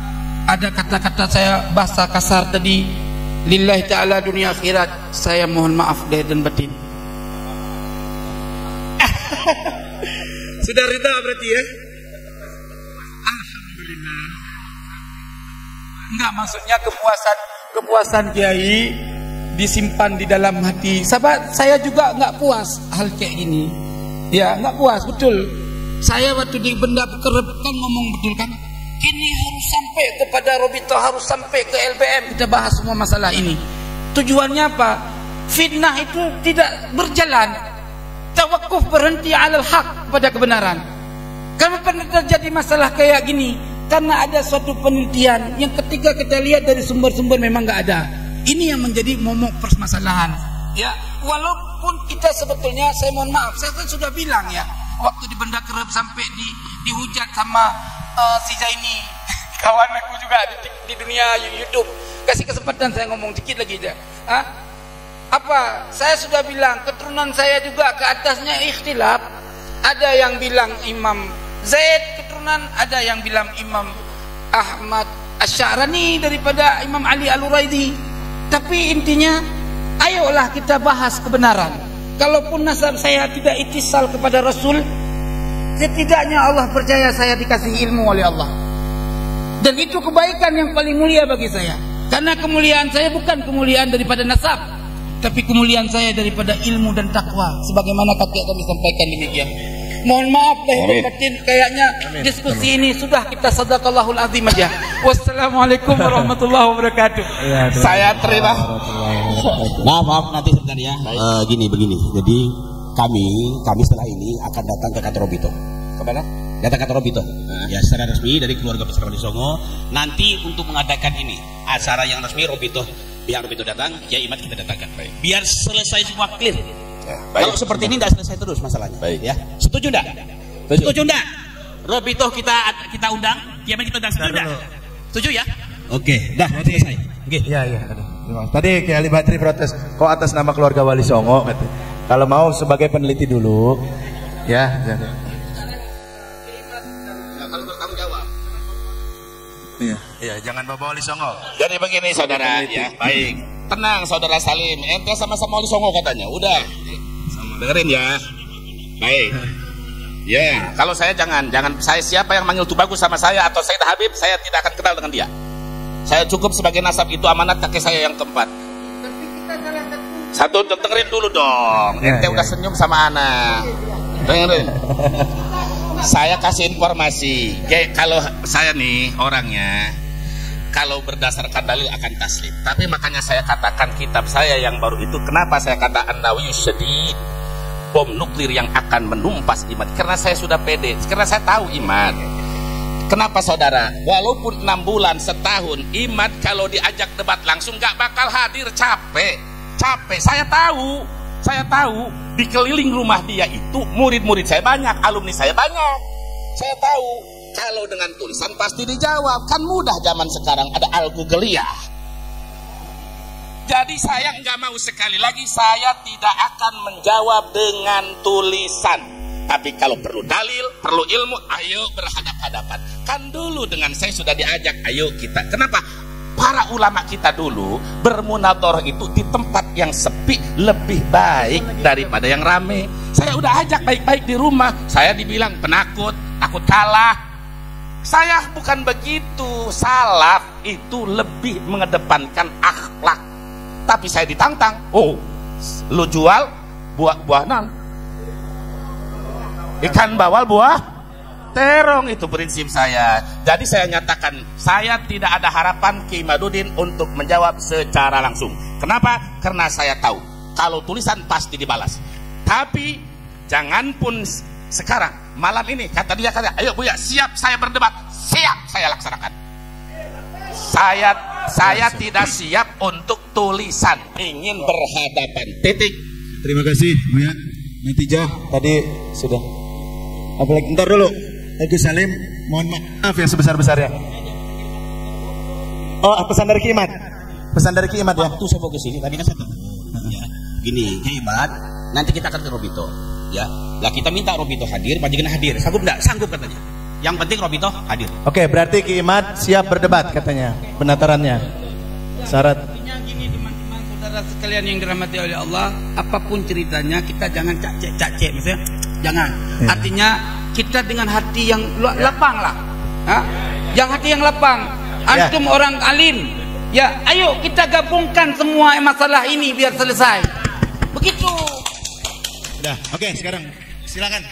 ada kata-kata saya bahasa kasar tadi. Lillahi ta'ala dunia akhirat, saya mohon maaf lahir dan batin. Sudah rida berarti ya? Alhamdulillah. Enggak, maksudnya kepuasan Kiai disimpan di dalam hati. Sahabat, saya juga enggak puas hal kayak gini. Ya, enggak puas, betul. Saya waktu di benda kerep kan ngomong betul kan. Ini harus sampai kepada Robito, harus sampai ke LBM. Kita bahas semua masalah ini. Tujuannya apa? Fitnah itu tidak berjalan. Tawakuf, berhenti alal haq, pada kebenaran. Kenapa terjadi masalah kayak gini? Karena ada suatu penelitian yang ketika kita lihat dari sumber-sumber memang enggak ada. Ini yang menjadi momok permasalahan. Ya, walaupun kita sebetulnya, saya mohon maaf, saya kan sudah bilang ya, waktu di Benda Kerep sampai dihujat sama si Zaini, kawan aku juga di dunia YouTube. Kasih kesempatan saya ngomong dikit lagi aja. Apa? Saya sudah bilang keturunan saya juga ke atasnya ikhtilaf. Ada yang bilang Imam Zaid keturunan, ada yang bilang Imam Ahmad Asy-Sya'rani daripada Imam Ali Al-Uraidi. Tapi intinya, ayolah kita bahas kebenaran. Kalaupun nasab saya tidak ittisal kepada Rasul, setidaknya Allah percaya saya dikasih ilmu oleh Allah. Dan itu kebaikan yang paling mulia bagi saya. Karena kemuliaan saya bukan kemuliaan daripada nasab, tapi kemuliaan saya daripada ilmu dan takwa. Sebagaimana kami sampaikan demikian. Mohon maaf lahir batin, kayaknya diskusi ini sudah kita sadaqallahul azim aja. Wassalamualaikum warahmatullahi wabarakatuh. Saya terima. Maaf nanti sebentar ya. Begini. Jadi kami setelah ini akan datang ke kantor Robito. Kemana? Datang ke kantor Robito. Ya secara resmi dari keluarga besar Wali Songo. Nanti untuk mengadakan ini acara yang resmi Robito, biar Robito datang, ya Imad kita datangkan. Biar selesai semua clear. Ya, kalau seperti ini tidak selesai terus masalahnya. Baik. Ya, setuju enggak? Setuju enggak? Robito kita undang, Kiamat kita undang, setuju enggak? Setuju ya? Oke, dah selesai. Oke. Iya. Tadi Kiai Ali Badri protes, kok atas nama keluarga Wali Songo? Kalau mau sebagai peneliti dulu, ya. Kalau bertanggung jawab. Iya, jangan bawa Wali Songo. Jadi begini saudara, ya baik. Tenang saudara Salim, ente sama-sama Wali Songo katanya. Udah, dengerin ya. Baik. Ya, kalau saya jangan saya siapa yang manggil Tubagus sama saya atau Said Habib, saya tidak akan kenal dengan dia. Saya cukup sebagai nasab, itu amanat kakek saya yang keempat. Satu, dengerin dulu dong. Ente udah senyum sama anak. Dengerin. Saya kasih informasi. Kayak kalau saya nih orangnya, kalau berdasarkan dalil akan taslim. Tapi makanya saya katakan kitab saya yang baru itu, kenapa saya kata An-Nawiyus Syadid, bom nuklir yang akan menumpas iman. Karena saya sudah pede, karena saya tahu iman. Kenapa saudara? Walaupun 6 bulan, setahun, iman kalau diajak debat langsung gak bakal hadir, capek. Saya tahu di keliling rumah dia itu murid-murid saya banyak, alumni saya banyak. Saya tahu kalau dengan tulisan pasti dijawab, kan mudah zaman sekarang ada Al-Googliyah. Jadi saya nggak mau, sekali lagi saya tidak akan menjawab dengan tulisan. Tapi kalau perlu dalil, perlu ilmu, ayo berhadap-hadapan. Kan dulu dengan saya sudah diajak, ayo kita. Kenapa? Para ulama kita dulu bermunadharah itu di tempat yang sepi lebih baik daripada yang rame. Saya udah ajak baik-baik di rumah, saya dibilang penakut, takut kalah. Saya bukan begitu. Salaf itu lebih mengedepankan akhlak. Tapi saya ditantang, oh, lu jual buah non, ikan bawal buah terong, itu prinsip saya. Jadi saya nyatakan, saya tidak ada harapan Ki Imaduddin untuk menjawab secara langsung. Kenapa? Karena saya tahu kalau tulisan pasti dibalas. Tapi jangan pun sekarang, malam ini kata dia, ayo Buya, siap saya berdebat, siap saya laksanakan. Saya tidak siap untuk tulisan, ingin berhadapan, titik. Terima kasih Buya. Netijah tadi sudah. Apalagi ntar dulu. Gus Salim, mohon maaf yang sebesar-besarnya. Oh, pesan dari Ki Imad. Pesan dari Ki Imad ya. Waktu saya mau ke sini tadi kan saya ya. Gini, Ki Imad, nanti kita akan ke Robito. Ya. Lah kita minta Robito hadir, majikan hadir. Sanggup enggak? Sanggup katanya. Yang penting Robito hadir. Oke, berarti Ki Imad siap berdebat katanya. Penatarannya. Syarat. Artinya gini teman-teman, saudara sekalian yang dirahmati oleh Allah, apapun ceritanya kita jangan cacek-cacek, maksudnya jangan. Artinya kita dengan hati yang lapang lah, yang hati yang lapang. Antum orang alim, ya ayo kita gabungkan semua masalah ini biar selesai. Begitu. Udah, oke, sekarang silakan.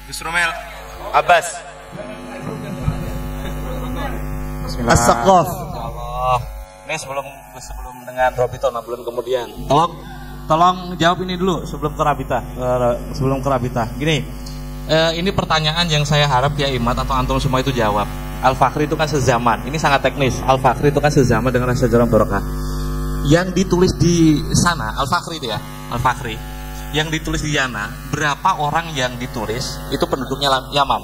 Gus Romel Abbas. As-Saqaf. Ini sebelum dengan Robito 6 bulan kemudian. Tolong jawab ini dulu sebelum ke Rabita. Gini, ini pertanyaan yang saya harap ya Imad atau antum semua itu jawab. Al-Fakhri itu kan sezaman. Ini sangat teknis. Al-Fakhri itu kan sezaman dengan Syajarah Barokah. Yang ditulis di sana, Al-Fakhri itu ya, Al-Fakhri. Yang ditulis di Yana, berapa orang yang ditulis itu penduduknya Yaman?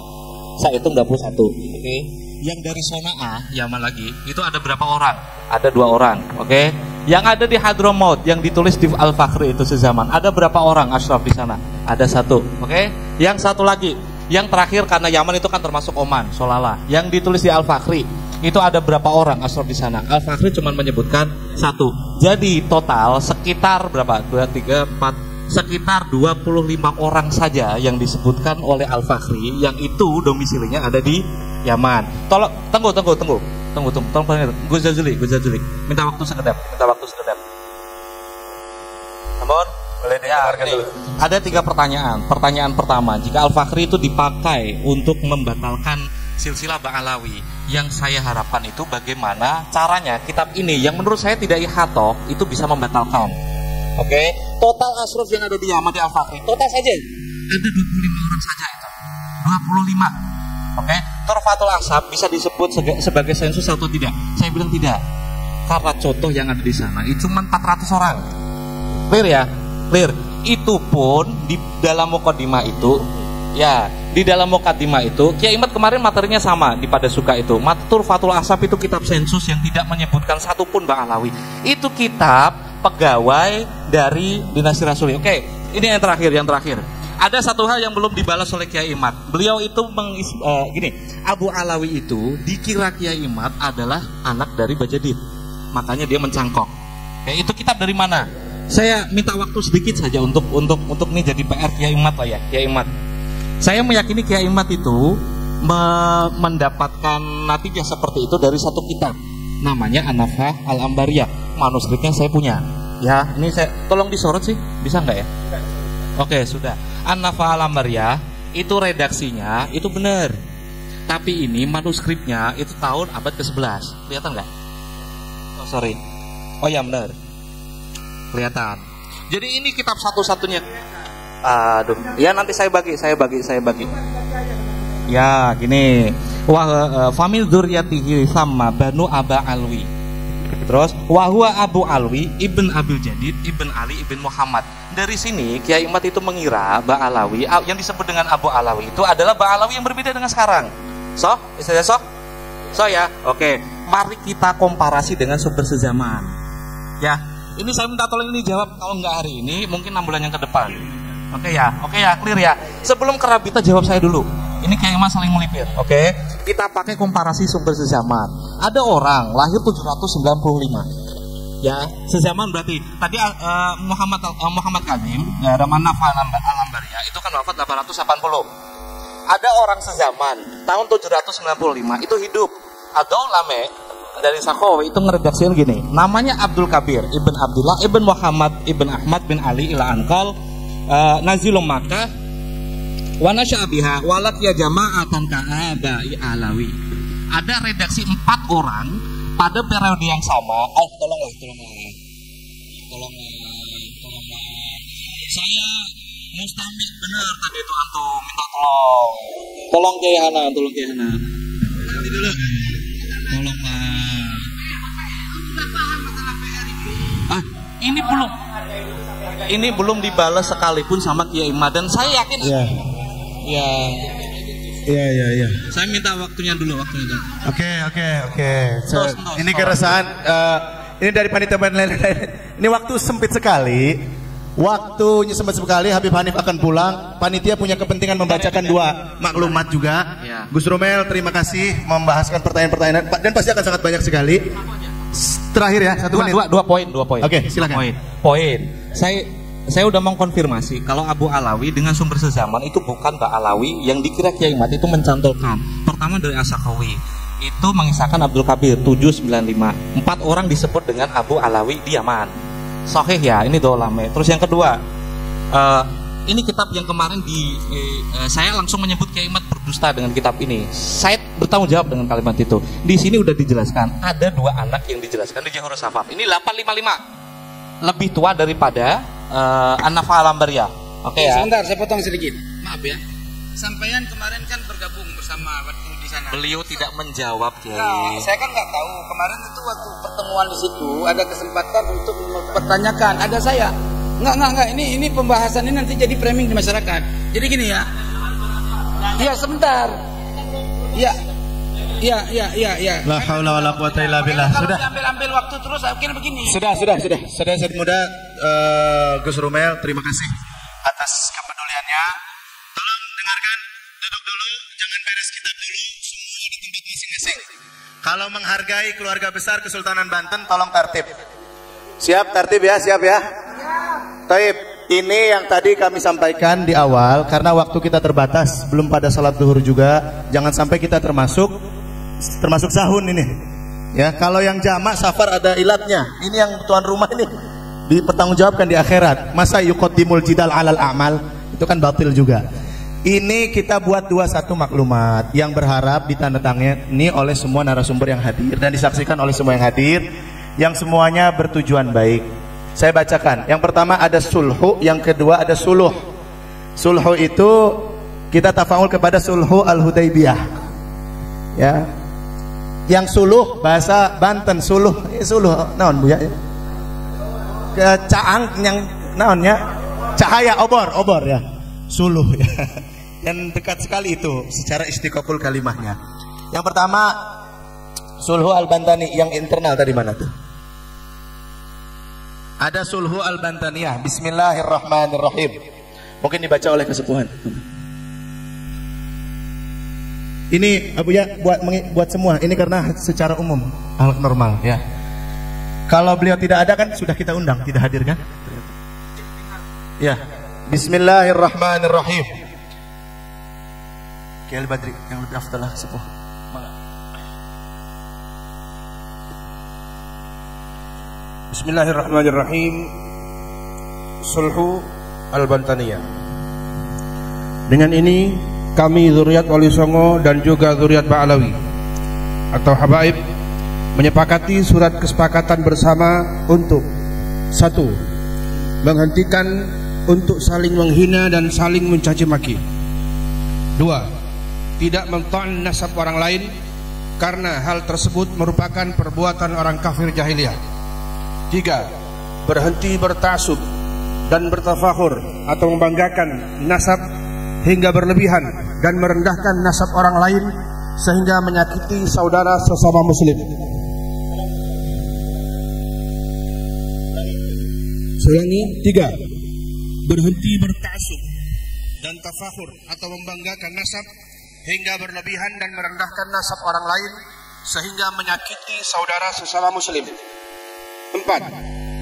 Saya hitung 21. Oke. Yang dari Sonaa, Yaman lagi, itu ada berapa orang? Ada 2 orang. Oke. Yang ada di Hadramaut yang ditulis di Al-Fakhri itu sezaman, ada berapa orang Ashraf di sana? Ada satu. Oke. Yang satu lagi. Yang terakhir karena Yaman itu kan termasuk Oman, Solala. Yang ditulis di Al-Fakhri itu ada berapa orang asrof di sana? Al-Fakhri cuma menyebutkan satu. Jadi total sekitar berapa? 2, 3, 4, sekitar 25 orang saja yang disebutkan oleh Al-Fakhri yang itu domisilinya ada di Yaman. Tolong tunggu. Tolong Guzazuli. Minta waktu sekedap. Namun boleh dengarkan dulu. Ada 3 pertanyaan. Pertanyaan pertama, jika Al-Fakhri itu dipakai untuk membatalkan silsilah Ba'alawi, yang saya harapkan itu bagaimana caranya kitab ini yang menurut saya tidak ihatoh itu bisa membatalkan. Oke. Total asruf yang ada di Yaman di Al-Fakhri, total saja ada 25 orang saja itu. 25. Oke. Turfatul Asab bisa disebut sebagai sensus atau tidak? Saya bilang tidak. Karena contoh yang ada di sana itu cuma 400 orang. Clear ya? Clear. Itu pun di dalam mukadimah itu, ya, di dalam mukadimah itu Kiai Imad kemarin materinya sama di pada suka itu. Turfatul Asab itu kitab sensus yang tidak menyebutkan satupun Ba'alawi. Itu kitab pegawai dari dinasti Rasuli. Oke, ini yang terakhir. Ada satu hal yang belum dibalas oleh Kiai Imad. Beliau itu gini, Abu Alawi itu dikira Kiai Imad adalah anak dari Bajadid. Makanya dia mencangkok. Oke, itu kitab dari mana? Saya minta waktu sedikit saja untuk nih jadi PR Kiai Imad lah ya, Kiai Imad. Saya meyakini Kiai Imad itu mendapatkan natijah seperti itu dari satu kitab. Namanya An-Nafhah Al-Ambariyah. Manuskripnya saya punya. Ya, ini saya tolong disorot sih, bisa nggak ya? Oke, sudah. An-Nafhah Al-Ambariyah itu redaksinya itu benar. Tapi ini manuskripnya itu tahun abad ke-11. Kelihatan nggak? Oh, sorry. Oh ya, benar. Kelihatan. Jadi ini kitab satu-satunya. Aduh, ya nanti saya bagi. Ya, gini. Famil dzurriyyatihi sama Banu Aba Alwi. Terus wahwa Abu Alwi ibn Abil Jadid ibn Ali ibn Muhammad. Dari sini Kiai Imad itu mengira Ba'alawi yang disebut dengan Abu Alawi itu adalah Ba'alawi yang berbeda dengan sekarang. So ya. Oke. Mari kita komparasi dengan sumber sezaman. Ya. Ini saya minta tolong ini jawab, kalau nggak hari ini mungkin 6 bulan yang ke depan. Oke ya, clear ya. Sebelum Kerabita jawab saya dulu. Ini Kiai Imad saling melipir. Oke. Kita pakai komparasi sumber sezaman. Ada orang lahir 795. Ya, sezaman berarti tadi Muhammad Kazim, Raman Nafhah Al-Ambariyah itu kan wafat 880. Ada orang sezaman tahun 795 itu hidup. Ada ulama dari Sakhawi itu ngeredaksikan gini. Namanya Abdul Kabir Ibn Abdullah Ibn Muhammad Ibn Ahmad bin Ali ila Anqal Nazilum Makkah wa nasyabiha walak ya jama'atan ka'abai Alawi. Ada redaksi 4 orang pada periode yang sama. Tolonglah. Saya mustamik benar tadi itu antum minta tolong. Tolong Kiai Hana. Nanti dulu. Tolonglah. Ini belum dibalas sekalipun sama Kiai Imad dan saya yakin. Iya. Saya minta waktunya dulu. Oke. Ini keresahan. Ini dari panitia lain. Ini waktu sempit sekali. Waktunya sempit sekali. Habib Hanif akan pulang. Panitia punya kepentingan membacakan 2 maklumat juga. Ya. Gus Romel, terima kasih membahaskan pertanyaan-pertanyaan dan pasti akan sangat banyak sekali. Terakhir ya, 1 menit. 2 poin. Oke, silakan. Poin. Saya udah mengkonfirmasi kalau Abu Alawi dengan sumber sezaman itu bukan Ba'alawi yang dikira Kiai Imad itu mencantolkan. Pertama dari As-Sakhawi itu mengisahkan Abdul Kabir 795. 4 orang disebut dengan Abu Alawi di Yaman. Sahih ya, ini dolame. Terus yang kedua, ini kitab yang kemarin saya langsung menyebut Kiai Imad berdusta dengan kitab ini. Saya bertanggung jawab dengan kalimat itu. Di sini udah dijelaskan ada 2 anak yang dijelaskan di Jahurus Safaf. Ini 855. Lebih tua daripada An-Nafhah Al-Ambariyah. Oke ya. Sebentar, saya potong sedikit. Maaf ya. Sampaian kemarin kan bergabung bersama waktu di sana. Beliau tidak menjawab, Kiai. Nah, saya kan nggak tahu. Kemarin itu waktu pertemuan di situ ada kesempatan untuk mempertanyakan. Ada saya. Enggak. Ini pembahasan ini nanti jadi framing di masyarakat. Jadi gini ya. Ya, sebentar. Ya. La haula wala quwata illa billah. Sudah. Ambil waktu terus akhirnya begini. Sudah. Saudara muda Gus Romel, terima kasih atas kepedulian semuanya. Tolong dengarkan, duduk dulu, jangan beres kitab dulu, semua di tempat masing-masing. Kalau menghargai keluarga besar Kesultanan Banten, tolong tertib. Siap tertib ya, siap ya? Taib, ini yang tadi kami sampaikan di awal, karena waktu kita terbatas, belum pada salat zuhur juga, jangan sampai kita termasuk sahun ini. Ya, kalau yang jamak safar ada ilatnya. Ini yang tuan rumah ini dipertanggungjawabkan di akhirat. Masa yuqaddimul jidal alal amal, itu kan batil juga. Ini kita buat 21 maklumat yang berharap ditandatangani oleh semua narasumber yang hadir dan disaksikan oleh semua yang hadir, yang semuanya bertujuan baik. Saya bacakan. Yang pertama ada sulhu, yang kedua ada suluh. Sulhu itu kita tafaul kepada sulhu al-Hudaybiyah. Ya. Yang suluh bahasa Banten, suluh naon Bu ya? Caang yang naonnya? Cahaya obor ya. Suluh ya. Dan dekat sekali itu secara istiqaqul kalimahnya. Yang pertama sulhu al-Bantani, yang internal tadi mana tuh? Ada sulhu al-Bantaniyah. Bismillahirrahmanirrahim. Mungkin dibaca oleh kesepuhan. Ini Abu ya buat semua. Ini karena secara umum hal normal ya. Kalau beliau tidak ada kan sudah kita undang, tidak hadir kan? Ya. Bismillahirrahmanirrahim. Kiai Badri yang lebih afdal lah sepuh. Bismillahirrahmanirrahim. Sulhu al-Bantaniyah. Dengan ini kami zuriat Wali Songo dan juga zuriat Ba'alawi atau Habaib menyepakati surat kesepakatan bersama untuk 1. Menghentikan untuk saling menghina dan saling mencaci maki. 2. Tidak mento'an nasab orang lain karena hal tersebut merupakan perbuatan orang kafir jahiliyah. 3. Berhenti bertasub dan bertafakhur atau membanggakan nasab hingga berlebihan dan merendahkan nasab orang lain sehingga menyakiti saudara sesama muslim. Selangi 3. Berhenti bertasub dan tafakhur atau membanggakan nasab hingga berlebihan dan merendahkan nasab orang lain sehingga menyakiti saudara sesama muslim. 4.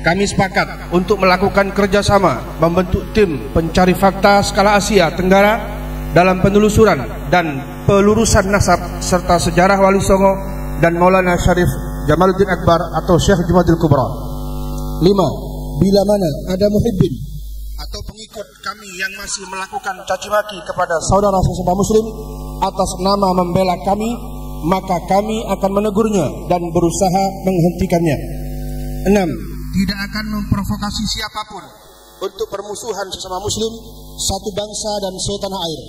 Kami sepakat untuk melakukan kerjasama membentuk tim pencari fakta skala Asia Tenggara dalam penelusuran dan pelurusan nasab serta sejarah Wali Songo dan Maulana Syarif Jamaluddin Akbar atau Syekh Jumadil Kubra. 5. Bila mana ada muhibbin atau pengikut kami yang masih melakukan caci maki kepada saudara sesama muslim atas nama membela kami, maka kami akan menegurnya dan berusaha menghentikannya. 6. Tidak akan memprovokasi siapapun untuk permusuhan sesama muslim, satu bangsa dan setanah air.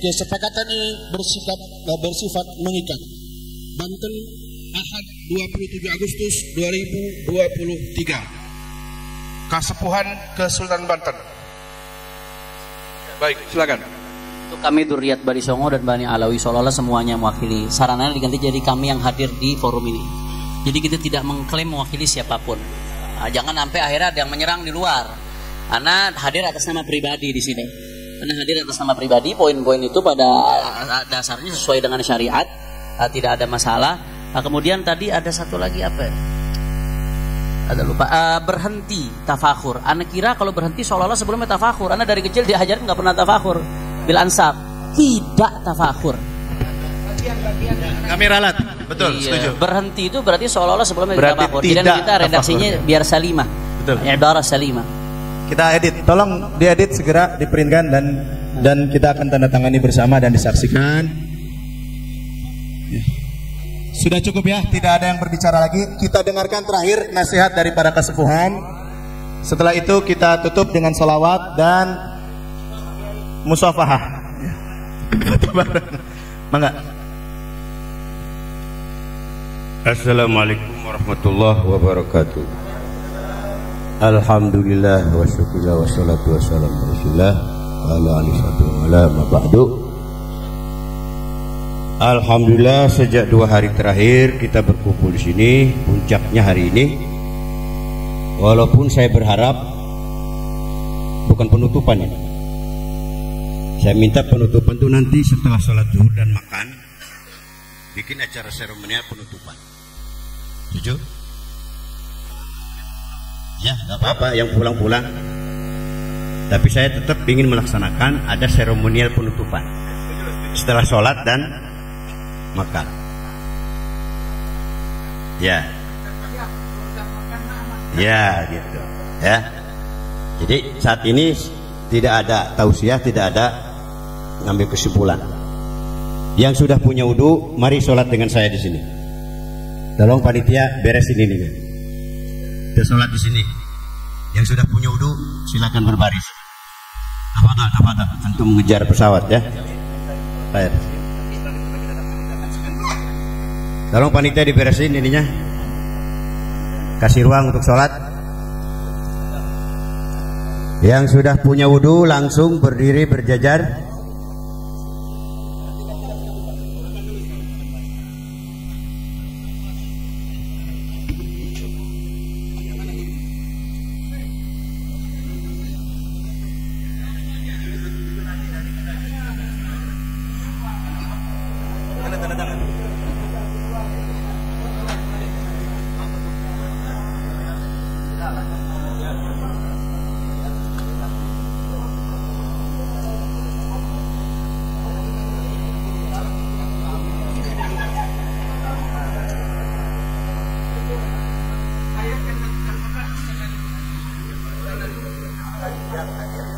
Kesepakatan ini bersifat mengikat. Banten, Ahad 27 Agustus 2023. Kasepuhan Kesultanan Banten. Baik, silakan. Untuk kami Dzurriyyat Bani Songo dan Bani Alawi seolah-olah semuanya mewakili. Sarananya diganti jadi kami yang hadir di forum ini. Jadi kita tidak mengklaim mewakili siapapun. Nah, jangan sampai akhirnya ada yang menyerang di luar. Karena hadir atas nama pribadi di sini. Karena hadir atas nama pribadi, poin-poin itu pada dasarnya sesuai dengan syariat, tidak ada masalah. Nah, kemudian tadi ada satu lagi apa ya? Ada lupa. Berhenti tafakhur. Anda kira kalau berhenti seolah-olah sebelumnya tafakhur. Anda dari kecil diajarin nggak pernah tafakhur. Bil ansab, tidak tafakhur. Kami ralat, betul, iya, setuju. Berhenti itu berarti seolah-olah sebelumnya tafakhur. Tidak kita redaksinya tafakhur. Biar salimah. Betul. Ibarat salimah. Kita edit, tolong diedit segera, diprintkan dan kita akan tanda tangani bersama dan disaksikan. Sudah cukup ya, tidak ada yang berbicara lagi. Kita dengarkan terakhir nasihat dari para kesepuhan. Setelah itu kita tutup dengan salawat dan musafahah. Mangga. Assalamualaikum warahmatullahi wabarakatuh. Alhamdulillah wa syukurillah wa salatu wa salam Rasulullah wa ala alihi wa ma ba'du. Alhamdulillah sejak 2 hari terakhir kita berkumpul di sini, puncaknya hari ini. Walaupun saya berharap bukan penutupannya. Saya minta penutupan itu nanti setelah sholat zuhur dan makan, bikin acara seremonial penutupan. Setuju? Ya, nggak apa-apa yang pulang-pulang. Tapi saya tetap ingin melaksanakan ada seremonial penutupan setelah sholat dan makan. Ya, ya gitu. Ya. Jadi saat ini tidak ada tausiah, tidak ada ngambil kesimpulan. Yang sudah punya wudu, mari sholat dengan saya di sini. Tolong panitia beresin ini. Kita sholat di sini. Yang sudah punya wudu, silakan berbaris. Apa? Tentu mengejar pesawat ya. Baik. Tolong panitia diberesin ininya. Kasih ruang untuk sholat. Yang sudah punya wudu langsung berdiri berjajar.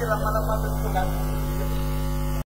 Lama-lama berkurang.